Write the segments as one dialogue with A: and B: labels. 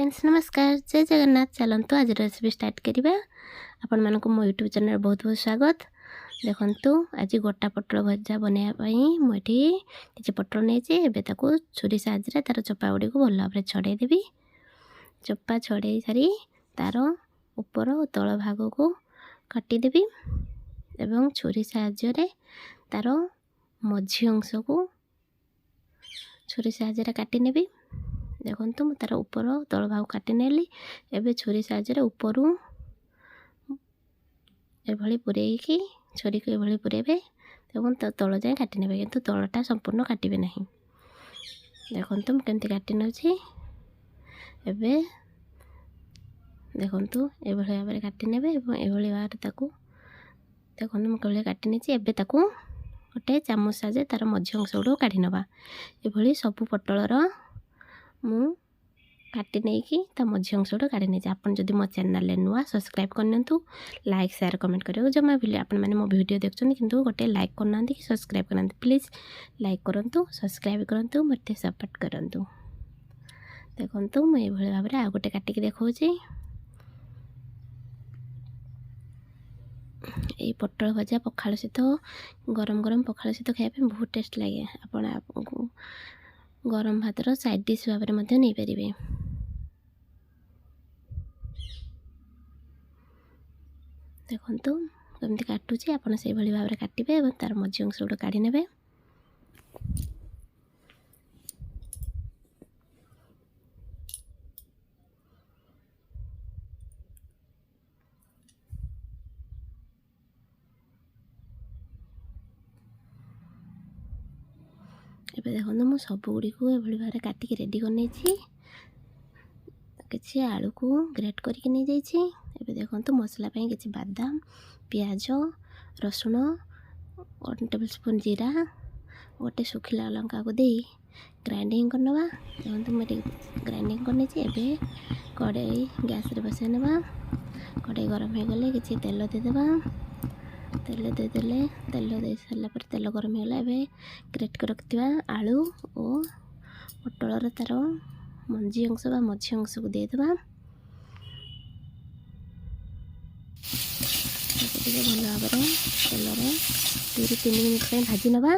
A: Friends नमस्कार जय जगन्नाथ। चलतु आज रेसिपी स्टार्ट करिबा। आपण मानको मो यूट्यूब चैनल बहुत बहुत स्वागत। देखंतु आज गोटा पटल भजा बनाया पई मोठी किछि पटल नेछि। एबे ताको छुरी साहाय्य तार चोपा गुडी को भल भाबरे छडे देबी। चोपा छडे सारी तार ऊपर और तळ भाग को काटी देबी एवं छुरी साहाय्य रे तार मझी अंश को छुरी साहाय्य काटी नेबी। देखो मु तार ऊपर तल भाग काटी नेली। एबे छुरी साहाय्य ऊपर एभली पुरेकी छुरी को एभली पुरेबे। देखो तल जाए काटी नेबे किंतु तलटा संपूर्ण काटिबे नहीं। देखो मु केमती काटी नछि। एबे देखो एभली भाबरे काटी नेबे एवं एभली भाबरे ताकू देखो मु केभली काटी नेछि। एबे ताकू गोटे चामच साजे तार मझी अंश गुड काढी नबा। एभली सब पटलर मु काटी नहीं कि ता मझी अंश गुड काढी नहीं। आपन जदि मो चैनल ले नुआ सब्सक्राइब करनतु, लाइक शेयर कमेंट करियो जमा भी। आपन माने मो वीडियो देखछन किंतु गोटे लाइक करनांती कि सब्सक्राइब करनांती। प्लीज लाइक करंतु, सब्सक्राइब करंतु, मते सपोर्ट करंतु। देखंतु मैं एभली भाबरे आ गोटे काटी के देखौची। এই পটল ভজা পখাଳ ସହିତ गरम गरम पखाଳ सहित खाଇବା बहुत टेस्ट लगे। आपण आपको गरम भातर साइड डिश भाव में नहीं पारे। देखो कमी काटुची आपड़ से भाव में काटे और तार मझी अंश गुड काढ़ी ने। एबे देखो मु सब गुड़ी को एभली भाव में काटिक रेडी करनी। किसी आलू को ग्रेट करके नहीं जाइए। एबे देखो मसला पे किसी बादाम, प्याज, रसुण, 1 टेबलस्पून जीरा, गोटे सुखिला लंका को दे ग्राइंडिंग करनवा। देखो मुझे ग्राइंडिंग करनी। एबे कड़ाई गैस रे बसाई नवा। कड़ाई गरम हो गले किसी तेल देदेबा। तेल देदेले तेल दे सारा पर तेल गरम हो गला। एबे ग्रेट कर रखिथिबा आलू और पटलर तार मंजी अंश बा मझी अंश को देदेबा। भल भाव तेल 2-3 मिनट भाजी नवा।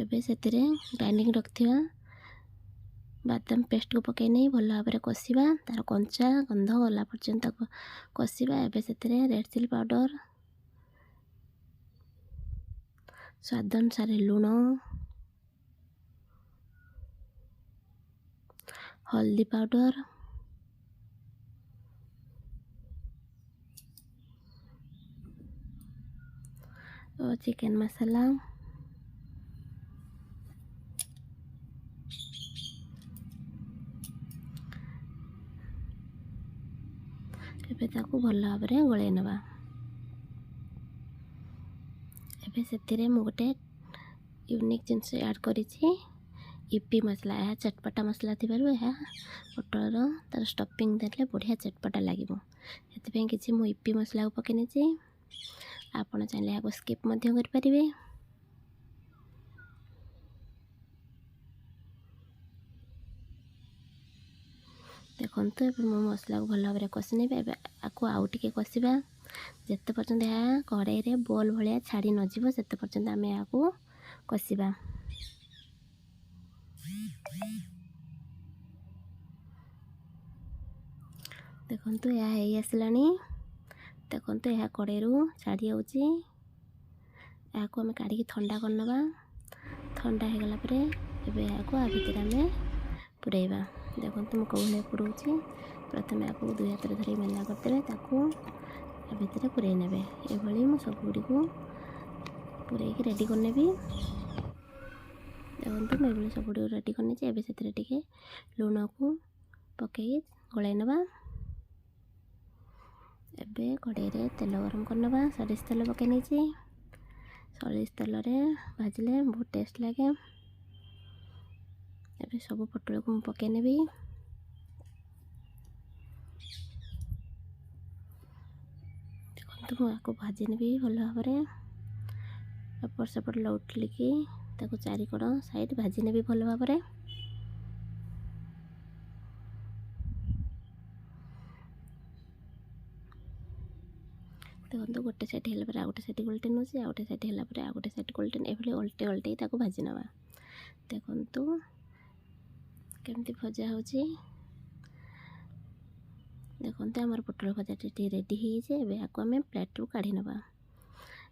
A: एबे सेतिरे ग्राइंडिंग रखिथिबा बादाम पेस्ट को पकई नहीं भल भाव में कषा। तार कंचा गंध गला पर्यंत कषा। एबे सेतिरे रेड चिली पाउडर, स्वाद अनुसार लुण, हल्दी पाउडर, और चिकन मसाला। एबे ताकू भल भाव में गोले नवा। एबे सेतिरे मु गोटे यूनिक जिनस ऐड करिछि इपी मसला। यह चटपटा मसला थिबारु यह पटलर तार स्टफिंग देले बढ़िया चटपटा लागिबो। हेतिपे किछि मु इपी मसला को पकेने छी। आपण चाहिले याको स्किप मध्य कर परिबे। देखंतु एबे मो मसला को भल भाव में कषि नेबे। एबे आको आउ टिके कषिबा जेते पर्यंत या कड़ाई रे बॉल भलिया छाड़ी न जीवो सेते पर्यंत आमे याको कषिबा। देखंतु या हे आसलानी। देखंतु या कड़ाई रु छाड़ी आउची। याको आमे काढ़ी ठंडा करनबा। ठंडा हो गला परे एबे याको आ भितर आमे पुरेबा। देखंतु मु कोले पुरोची। प्रथमे याको 2 हाथ रे धरि मेला करतेबे ताकू आ भितर पुरे नेबे। एभली मु सब गुडी को पुरे के रेडी करनेबी। देखंतु मैं एभली सब गुडी रेडी करने छी। एबे सेतरे टिके लूण को पकई गळाई नबा। एबे कड़ाई रे तेल गरम करनबा। सरिष तेल पकई नहीं छी। सरिष तेल रे भाजले बहुत टेस्ट लगे। एबे सब पटल को पकई नेबी। देखो मु याको भाजी नेबी भल भाव में। एपट सेपट लौटलिकी ତାକୁ ଚାରିକଡ଼ ସାଇଡ଼୍ ଭାଜି ନେବି ଭଲ ଭାବରେ। ଦେଖନ୍ତୁ ଗୋଟେ ସାଇଡ଼୍ ହେଲା ପରେ ଆଉ ଗୋଟେ ସାଇଡ଼୍ ଓଲଟେଇ ନେଉଛି, ଆଉ ଗୋଟେ ସାଇଡ଼୍ ହେଲା ପରେ ଆଉ ଗୋଟେ ସାଇଡ଼୍ ଓଲଟେଇ, ଏଭଳି ଓଲଟେଇ ତାକୁ ଭାଜି ନେବା। ଦେଖନ୍ତୁ କେମିତି ଭଜା ହେଉଛି। ଦେଖନ୍ତୁ ଆମର ପୋଟଳ ଭଜାଟି ରେଡ଼ି ହେଇଯାଇଛି। ଏବେ ଆକୁ ଆମେ ପ୍ଲେଟ୍ରୁ କାଢ଼ି ନେବା।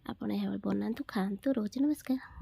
A: ଆପଣ ଏହା ବନାନ୍ତୁ, ଖାଆନ୍ତୁ। ରହୁଛି, ନମସ୍କାର।